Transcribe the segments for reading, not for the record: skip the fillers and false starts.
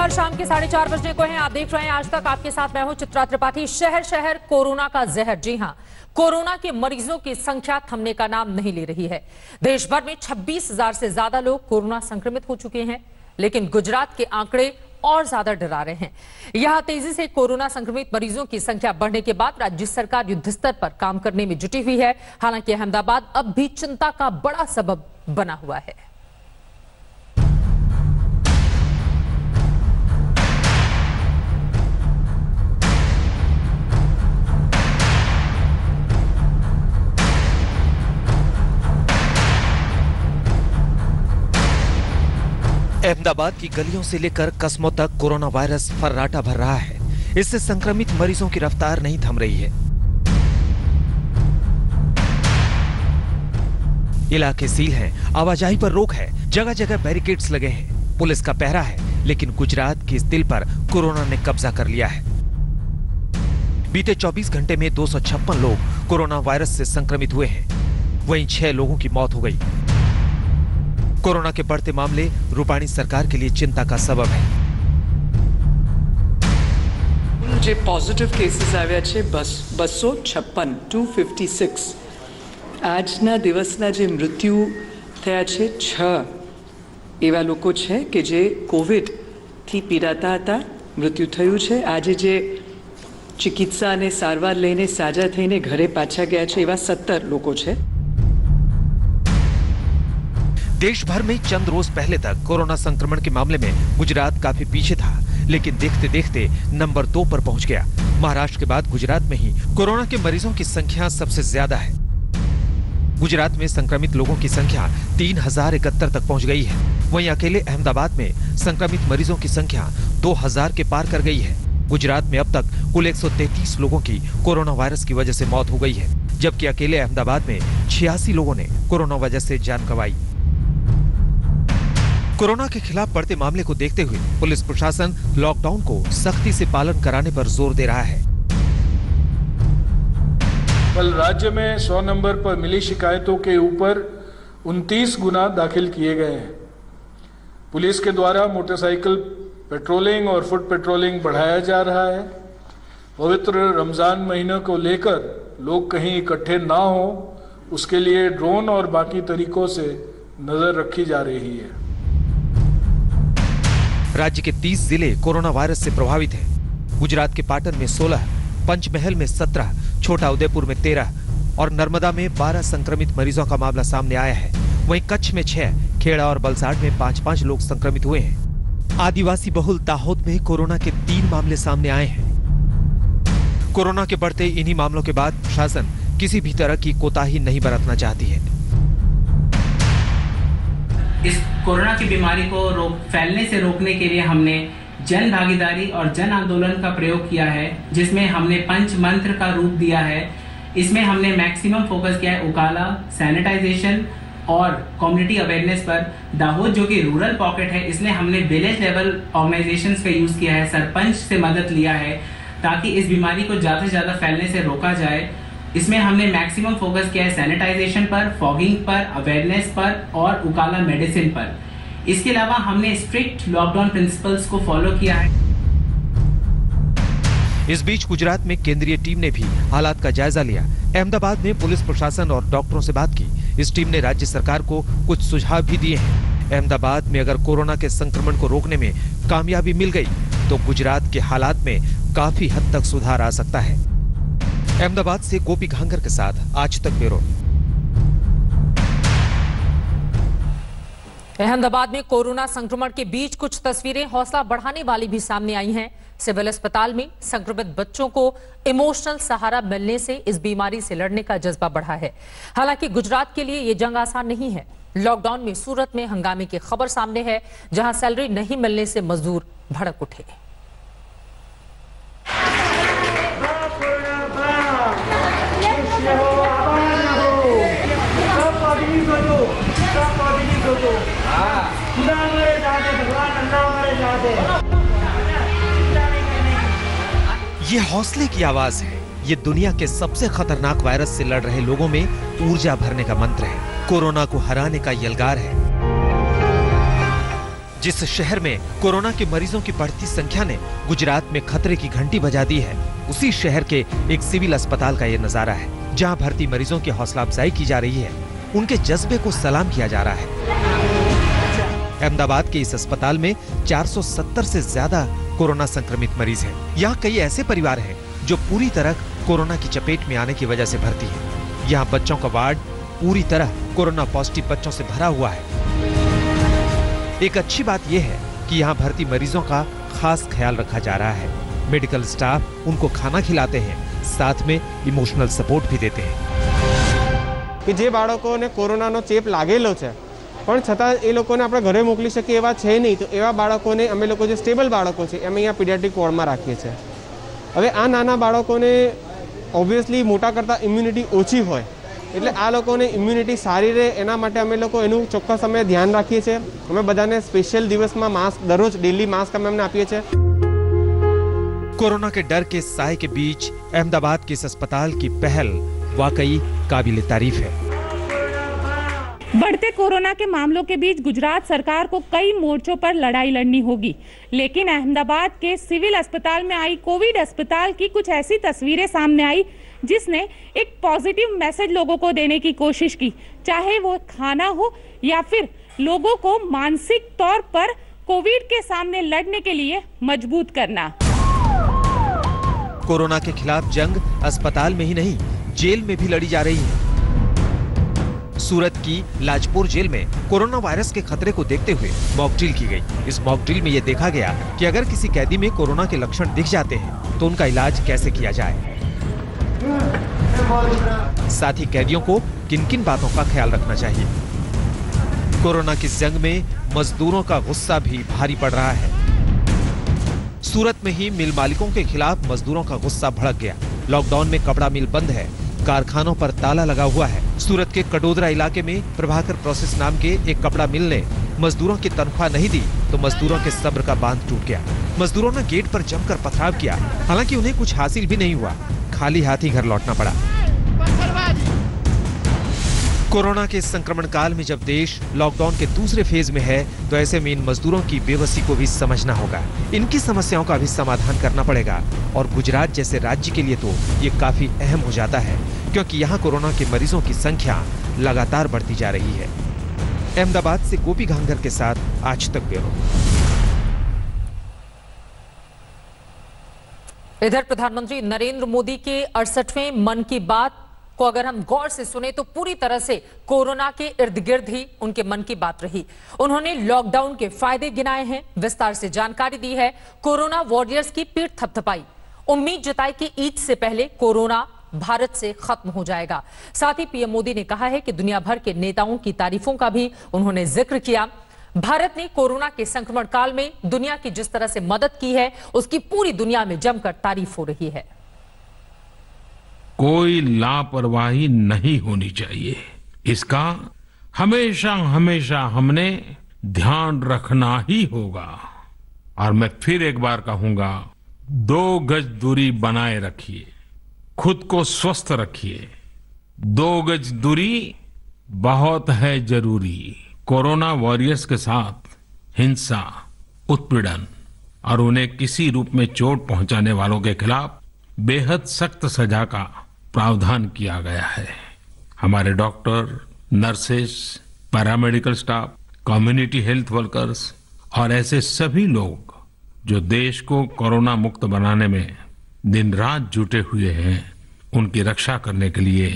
नमस्कार, शाम के 4:30 बजने को हैं। आप देख रहे हैं आज तक, आपके साथ मैं हूं चित्रा त्रिपाठी। शहर शहर कोरोना का जहर। जी हां, कोरोना के मरीजों की संख्या थमने का नाम नहीं ले रही है। देश भर में 26,000 से ज्यादा लोग कोरोना संक्रमित हो चुके हैं, लेकिन गुजरात के आंकड़े और ज्यादा डरा रहे हैं। यहां तेजी से कोरोना संक्रमित मरीजों की संख्या बढ़ने के बाद राज्य सरकार युद्ध स्तर पर काम करने में जुटी हुई है। हालांकि अहमदाबाद अब भी चिंता का बड़ा सबब बना हुआ है। अहमदाबाद की गलियों से लेकर कस्बों तक कोरोना वायरस फर्राटा भर रहा है। इससे संक्रमित मरीजों की रफ्तार नहीं थम रही है। इलाके सील हैं, आवाजाही पर रोक है, जगह जगह बैरिकेड्स लगे हैं, पुलिस का पहरा है, लेकिन गुजरात के इस दिल पर कोरोना ने कब्जा कर लिया है। बीते 24 घंटे में 256 लोग कोरोना वायरस से संक्रमित हुए हैं, वहीं 6 लोगों की मौत हो गई। कोरोना के बढ़ते मामले रूपाणी सरकार के लिए चिंता का सबब है। જે પોઝિટિવ કેસીસ આવ્યા છે 256 256 આજના દિવસના જે મૃત્યુ થયા છે 6 એવા લોકો છે કે જે કોવિડથી પીડાતા હતા, મૃત્યુ થયું છે। આજે જે ચિકિત્સા અને સારવાર લઈને સાજા થઈને ઘરે પાછા ગયા છે એવા 17 લોકો છે। देश भर में चंद रोज पहले तक कोरोना संक्रमण के मामले में गुजरात काफी पीछे था, लेकिन देखते देखते नंबर 2 पर पहुंच गया। महाराष्ट्र के बाद गुजरात में ही कोरोना के मरीजों की संख्या सबसे ज्यादा है। गुजरात में संक्रमित लोगों की संख्या 3071 तक पहुंच गई है। वहीं अकेले अहमदाबाद में संक्रमित मरीजों की संख्या 2000 के पार कर गई है। गुजरात में अब तक कुल 133 लोगों की कोरोना वायरस की वजह से मौत हो गई है, जबकि अकेले अहमदाबाद में 86 लोगों ने कोरोना वजह से जान गंवाई। कोरोना के खिलाफ बढ़ते मामले को देखते हुए पुलिस प्रशासन लॉकडाउन को सख्ती से पालन कराने पर जोर दे रहा है। कल राज्य में 100 नंबर पर मिली शिकायतों के ऊपर 29 गुना दाखिल किए गए हैं। पुलिस के द्वारा मोटरसाइकिल पेट्रोलिंग और फुट पेट्रोलिंग बढ़ाया जा रहा है। पवित्र रमजान महीने को लेकर लोग कहीं इकट्ठे ना हो, उसके लिए ड्रोन और बाकी तरीकों से नजर रखी जा रही है। राज्य के 30 जिले कोरोना वायरस से प्रभावित हैं। गुजरात के पाटन में 16, पंचमहल में 17, छोटा उदयपुर में 13 और नर्मदा में 12 संक्रमित मरीजों का मामला सामने आया है। वहीं कच्छ में 6, खेड़ा और वलसाड में 5-5 लोग संक्रमित हुए हैं। आदिवासी बहुल दाहोद में कोरोना के 3 मामले सामने आए हैं। कोरोना के बढ़ते इन्हीं मामलों के बाद प्रशासन किसी भी तरह की कोताही नहीं बरतना चाहती है। इस कोरोना की बीमारी को फैलने से रोकने के लिए हमने जन भागीदारी और जन आंदोलन का प्रयोग किया है, जिसमें हमने पंच मंत्र का रूप दिया है। इसमें हमने मैक्सिमम फोकस किया है उकाला, सैनिटाइजेशन और कम्युनिटी अवेयरनेस पर। दाहोद जो कि रूरल पॉकेट है, इसलिए हमने विलेज लेवल ऑर्गेनाइजेशंस का यूज किया है, सरपंच से मदद लिया है ताकि इस बीमारी को ज्यादा से ज्यादा फैलने से रोका जाए। इसमें हमने मैक्सिमम फोकस किया है सैनिटाइजेशन पर, फॉगिंग पर, अवेयरनेस पर और उकाला मेडिसिन पर। इसके अलावा हमने स्ट्रिक्ट लॉकडाउन प्रिंसिपल्स को फॉलो किया है। इस बीच गुजरात में केंद्रीय टीम ने भी हालात का जायजा लिया। अहमदाबाद में पुलिस प्रशासन और डॉक्टरों से बात की। इस टीम ने राज्य सरकार को कुछ सुझाव भी दिए हैं। अहमदाबाद में अगर कोरोना के संक्रमण को रोकने में कामयाबी मिल गई तो गुजरात के हालात में काफी हद तक सुधार आ सकता है। अहमदाबाद से गोपी घांगर के साथ आज तक ब्यूरो। अहमदाबाद में कोरोना संक्रमण के बीच कुछ तस्वीरें हौसला बढ़ाने वाली भी सामने आई हैं। सिविल अस्पताल में संक्रमित बच्चों को इमोशनल सहारा मिलने से इस बीमारी से लड़ने का जज्बा बढ़ा है। हालांकि गुजरात के लिए यह जंग आसान नहीं है। लॉकडाउन में सूरत में हंगामे की खबर सामने है, जहां सैलरी नहीं मिलने से मजदूर भड़क उठे। ये हौसले की आवाज है। ये दुनिया के सबसे खतरनाक वायरस से लड़ रहे लोगों में ऊर्जा भरने का मंत्र है। कोरोना को हराने का यलगार है। जिस शहर में कोरोना के मरीजों की बढ़ती संख्या ने गुजरात में खतरे की घंटी बजा दी है, उसी शहर के एक सिविल अस्पताल का ये नजारा है, जहां भर्ती मरीजों की हौसला अफजाई की जा रही है, उनके जज्बे को सलाम किया जा रहा है। अहमदाबाद के इस अस्पताल में 470 से ज्यादा कोरोना संक्रमित मरीज हैं। यहाँ कई ऐसे परिवार हैं जो पूरी तरह कोरोना की चपेट में आने की वजह से भर्ती हैं। यहाँ बच्चों का वार्ड पूरी तरह कोरोना पॉजिटिव बच्चों से भरा हुआ है। एक अच्छी बात यह है कि यहाँ भर्ती मरीजों का खास ख्याल रखा जा रहा है। मेडिकल स्टाफ उनको खाना खिलाते हैं, साथ में इमोशनल सपोर्ट भी देते हैं। કે જે બાળકોને કોરોનાનો ચેપ લાગેલો છે પણ છતાં એ લોકોને આપણે ઘરે મોકલી શકીએ એવા છે નહીં, તો એવા બાળકોને અમે લોકો જે સ્ટેબલ બાળકો છે અમે અહીંયા પીડિયાટ્રિક વોર્ડમાં રાખીએ છીએ। હવે આ નાના બાળકોને ઓબ્વિયસલી મોટા કરતાં ઇમ્યુનિટી ઓછી હોય, એટલે આ લોકોને ઇમ્યુનિટી સારી રહે એના માટે અમે લોકો એનું ચોક્કસ અમે ધ્યાન રાખીએ છીએ। અમે બધાને સ્પેશિયલ દિવસમાં માસ્ક દરરોજ ડેલી માસ્ક અમે એમને આપીએ છીએ। कोरोना के डर के साए के बीच अहमदाबाद के इस अस्पताल की पहल वाकई काबिल तारीफ है। बढ़ते कोरोना के मामलों के बीच गुजरात सरकार को कई मोर्चों पर लड़ाई लड़नी होगी, लेकिन अहमदाबाद के सिविल अस्पताल में आई कोविड अस्पताल की कुछ ऐसी तस्वीरें सामने आई जिसने एक पॉजिटिव मैसेज लोगों को देने की कोशिश की, चाहे वो खाना हो या फिर लोगों को मानसिक तौर पर कोविड के सामने लड़ने के लिए मजबूत करना। कोरोना के खिलाफ जंग अस्पताल में ही नहीं, जेल में भी लड़ी जा रही है। सूरत की लाजपुर जेल में कोरोना वायरस के खतरे को देखते हुए मॉक ड्रिल की गई। इस मॉक ड्रिल में यह देखा गया कि अगर किसी कैदी में कोरोना के लक्षण दिख जाते हैं तो उनका इलाज कैसे किया जाए। साथ ही कैदियों को किन किन बातों का ख्याल रखना चाहिए। कोरोना की जंग में मजदूरों का गुस्सा भी भारी पड़ रहा है। सूरत में ही मिल मालिकों के खिलाफ मजदूरों का गुस्सा भड़क गया। लॉकडाउन में कपड़ा मिल बंद है, कारखानों पर ताला लगा हुआ है। सूरत के कडोदरा इलाके में प्रभाकर प्रोसेस नाम के एक कपड़ा मिल ने मजदूरों की तनख्वाह नहीं दी तो मजदूरों के सब्र का बांध टूट गया। मजदूरों ने गेट पर जमकर पथराव किया, हालांकि उन्हें कुछ हासिल भी नहीं हुआ, खाली हाथ ही घर लौटना पड़ा। कोरोना के संक्रमण काल में जब देश लॉकडाउन के दूसरे फेज में है तो ऐसे में इन मजदूरों की बेबसी को भी समझना होगा। इनकी समस्याओं का भी समाधान करना पड़ेगा और गुजरात जैसे राज्य के लिए तो ये काफी अहम हो जाता है, क्योंकि यहाँ कोरोना के मरीजों की संख्या लगातार बढ़ती जा रही है। अहमदाबाद से गोपी घांगर के साथ आज तक ब्यूरो। इधर प्रधानमंत्री नरेंद्र मोदी के 68वें मन की बात को अगर हम गौर से सुने तो पूरी तरह से कोरोना के इर्द गिर्द ही उनके मन की बात रही। उन्होंने लॉकडाउन के फायदे गिनाए हैं, विस्तार से जानकारी दी है, कोरोना वॉरियर्स की पीठ थपथपाई, उम्मीद जताई कि ईद से पहले कोरोना भारत से खत्म हो जाएगा। साथ ही पीएम मोदी ने कहा है कि दुनिया भर के नेताओं की तारीफों का भी उन्होंने जिक्र किया। भारत ने कोरोना के संक्रमण काल में दुनिया की जिस तरह से मदद की है उसकी पूरी दुनिया में जमकर तारीफ हो रही है। कोई लापरवाही नहीं होनी चाहिए, इसका हमेशा हमेशा हमने ध्यान रखना ही होगा। और मैं फिर एक बार कहूंगा, 2 गज दूरी बनाए रखिए, खुद को स्वस्थ रखिए। 2 गज दूरी बहुत है जरूरी। कोरोना वॉरियर्स के साथ हिंसा, उत्पीड़न और उन्हें किसी रूप में चोट पहुंचाने वालों के खिलाफ बेहद सख्त सजा का प्रावधान किया गया है। हमारे doctor, nurses, paramedical staff, community health workers और ऐसे सभी लोग जो देश को कोरोना मुक्त बनाने में दिन रात जुटे हुए हैं, उनकी रक्षा करने के लिए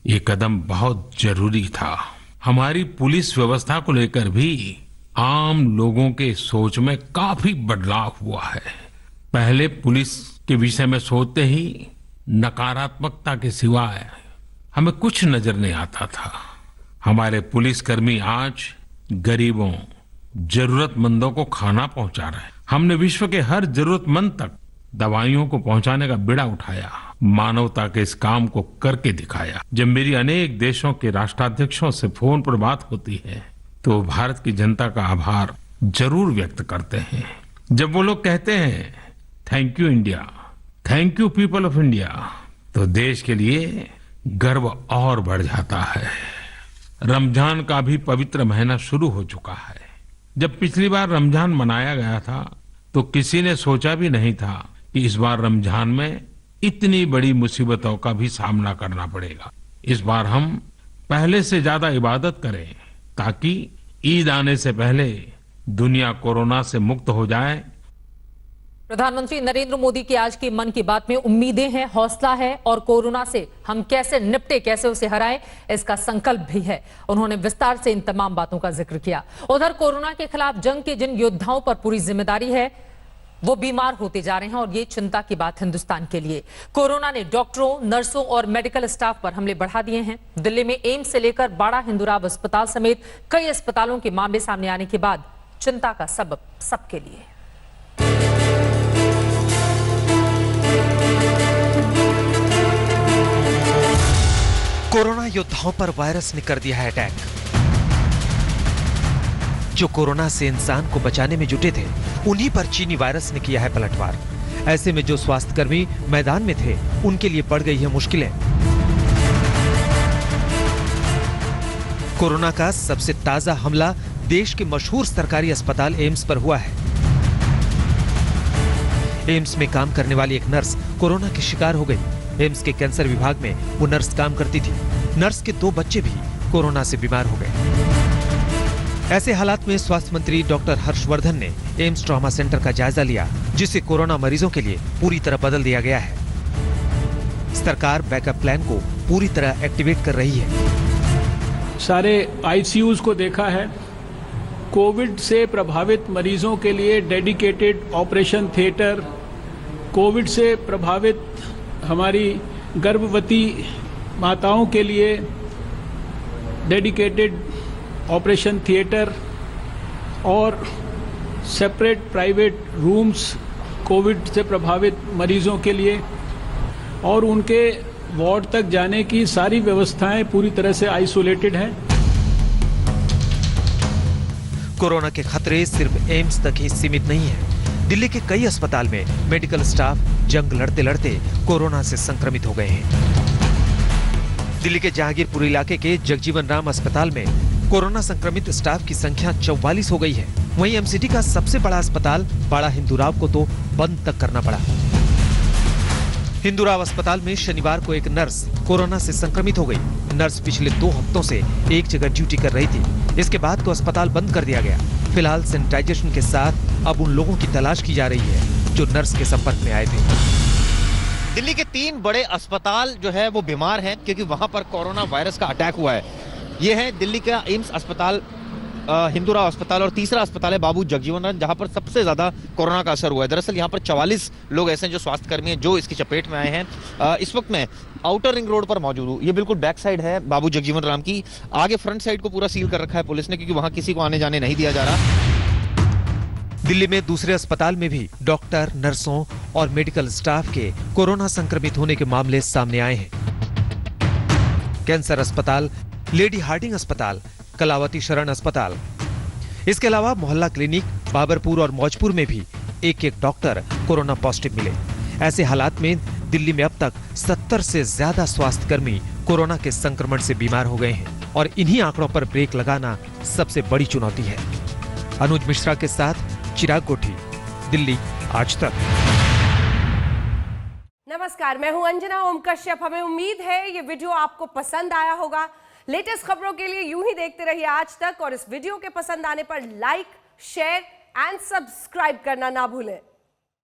ये कदम बहुत जरूरी था। हमारी पुलिस व्यवस्था को लेकर भी आम लोगों के सोच में काफी बदलाव हुआ है। पहले पुलिस के विषय में सोचते ही नकारात्मकता के सिवाय हमें कुछ नजर नहीं आता था। हमारे पुलिसकर्मी आज गरीबों, जरूरतमंदों को खाना पहुंचा रहे हैं। हमने विश्व के हर जरूरतमंद तक दवाइयों को पहुंचाने का बीड़ा उठाया, मानवता के इस काम को करके दिखाया। जब मेरी अनेक देशों के राष्ट्राध्यक्षों से फोन पर बात होती है तो भारत की जनता का आभार जरूर व्यक्त करते हैं। जब वो लोग कहते हैं thank you India, thank you people of India, तो देश के लिए गर्व और बढ़ जाता है। रमजान का भी पवित्र महीना शुरू हो चुका है। जब पिछली बार रमजान मनाया गया था तो किसी ने सोचा भी नहीं था कि इस बार रमजान में इतनी बड़ी मुसीबतों का भी सामना करना पड़ेगा। इस बार हम पहले से ज्यादा इबादत करें ताकि ईद आने से पहले दुनिया कोरोना से मुक्त हो जाए। प्रधानमंत्री नरेंद्र मोदी की आज की मन की बात में उम्मीदें हैं, हौसला है और कोरोना से हम कैसे निपटे, कैसे उसे हराएं, इसका संकल्प भी है। उन्होंने विस्तार से इन तमाम बातों का जिक्र किया। उधर कोरोना के खिलाफ जंग के जिन योद्धाओं पर पूरी जिम्मेदारी है वो बीमार होते जा रहे हैं और ये चिंता की बात हिंदुस्तान के लिए। कोरोना ने डॉक्टरों, नर्सों और मेडिकल स्टाफ पर हमले बढ़ा दिए हैं। दिल्ली में एम्स से लेकर बाड़ा हिंदुराव अस्पताल समेत कई अस्पतालों के मामले सामने आने के बाद चिंता का सबब सबके लिए। कोरोना योद्धाओं पर वायरस ने कर दिया है अटैक। जो कोरोना से इंसान को बचाने में जुटे थे, उन्हीं पर चीनी वायरस ने किया है पलटवार। ऐसे में जो स्वास्थ्यकर्मी मैदान में थे, उनके लिए बढ़ गई है मुश्किलें। कोरोना का सबसे ताजा हमला देश के मशहूर सरकारी अस्पताल एम्स पर हुआ है। एम्स में काम करने वाली एक नर्स कोरोना की शिकार हो गई। एम्स के कैंसर विभाग में वो नर्स काम करती थी। नर्स के 2 बच्चे भी कोरोना से बीमार हो गए। ऐसे हालात में स्वास्थ्य मंत्री डॉक्टर हर्षवर्धन ने एम्स ट्रॉमा सेंटर का जायजा लिया, जिसे कोरोना मरीजों के लिए पूरी तरह बदल दिया गया है। सरकार बैकअप प्लान को पूरी तरह एक्टिवेट कर रही है। सारे आईसीयूज को देखा है। कोविड से प्रभावित मरीजों के लिए डेडिकेटेड ऑपरेशन थिएटर, कोविड से प्रभावित हमारी गर्भवती माताओं के लिए डेडिकेटेड ऑपरेशन थिएटर और सेपरेट प्राइवेट रूम्स कोविड से प्रभावित मरीजों के लिए, और उनके वार्ड तक जाने की सारी व्यवस्थाएं पूरी तरह से आइसोलेटेड हैं। कोरोना के खतरे सिर्फ एम्स तक ही सीमित नहीं है। दिल्ली के कई अस्पताल में मेडिकल स्टाफ जंग लड़ते लड़ते कोरोना से संक्रमित हो गए हैं। दिल्ली के जहांगीरपुर इलाके के जगजीवन राम अस्पताल में कोरोना संक्रमित स्टाफ की संख्या 44 हो गई है। वहीं एमसीडी का सबसे बड़ा अस्पताल बाड़ा हिंदुराव को तो बंद तक करना पड़ा। हिंदुराव अस्पताल में शनिवार को एक नर्स कोरोना से संक्रमित हो गई। नर्स पिछले 2 हफ्तों से एक जगह ड्यूटी कर रही थी। इसके बाद तो अस्पताल बंद कर दिया गया। फिलहाल सैनिटाइजेशन के साथ अब उन लोगों की तलाश की जा रही है जो नर्स के संपर्क में आए थे। दिल्ली के 3 बड़े अस्पताल जो है वो बीमार हैं क्योंकि वहां पर कोरोना वायरस का अटैक हुआ है। ये है दिल्ली का एम्स अस्पताल, हिंदुराव अस्पताल और तीसरा अस्पताल है बाबू जगजीवन राम, जहां पर सबसे ज्यादा कोरोना का असर हुआ है। दरअसल यहां पर 44 लोग ऐसे हैं जो स्वास्थ्यकर्मी हैं जो इसकी चपेट में आए हैं। इस वक्त मैं आउटर रिंग रोड पर मौजूद हूँ। ये बिल्कुल बैक साइड है बाबू जगजीवन राम की। आगे फ्रंट साइड को पूरा सील कर रखा है पुलिस ने, क्योंकि वहां किसी को आने जाने नहीं दिया जा रहा। दिल्ली में दूसरे अस्पताल में भी डॉक्टर, नर्सों और मेडिकल स्टाफ के कोरोना संक्रमित होने के मामले सामने आए हैं। कैंसर अस्पताल, लेडी हार्डिंग अस्पताल, कलावती शरण अस्पताल, इसके अलावा मोहल्ला क्लिनिक, बाबरपुर और मौजपुर में भी एक डॉक्टर कोरोना पॉजिटिव मिले। ऐसे हालात में दिल्ली में अब तक 70 से ज्यादा स्वास्थ्यकर्मी कोरोना के संक्रमण से बीमार हो गए हैं और इन्हीं आंकड़ों पर ब्रेक लगाना सबसे बड़ी चुनौती है। अनुज मिश्रा के साथ चिराग कोठी, दिल्ली आज तक। नमस्कार, मैं हूं अंजना ओम कश्यप। हमें उम्मीद है ये वीडियो आपको पसंद आया होगा। लेटेस्ट खबरों के लिए यूं ही देखते रहिए आज तक और इस वीडियो के पसंद आने पर लाइक, शेयर एंड सब्सक्राइब करना ना भूलें।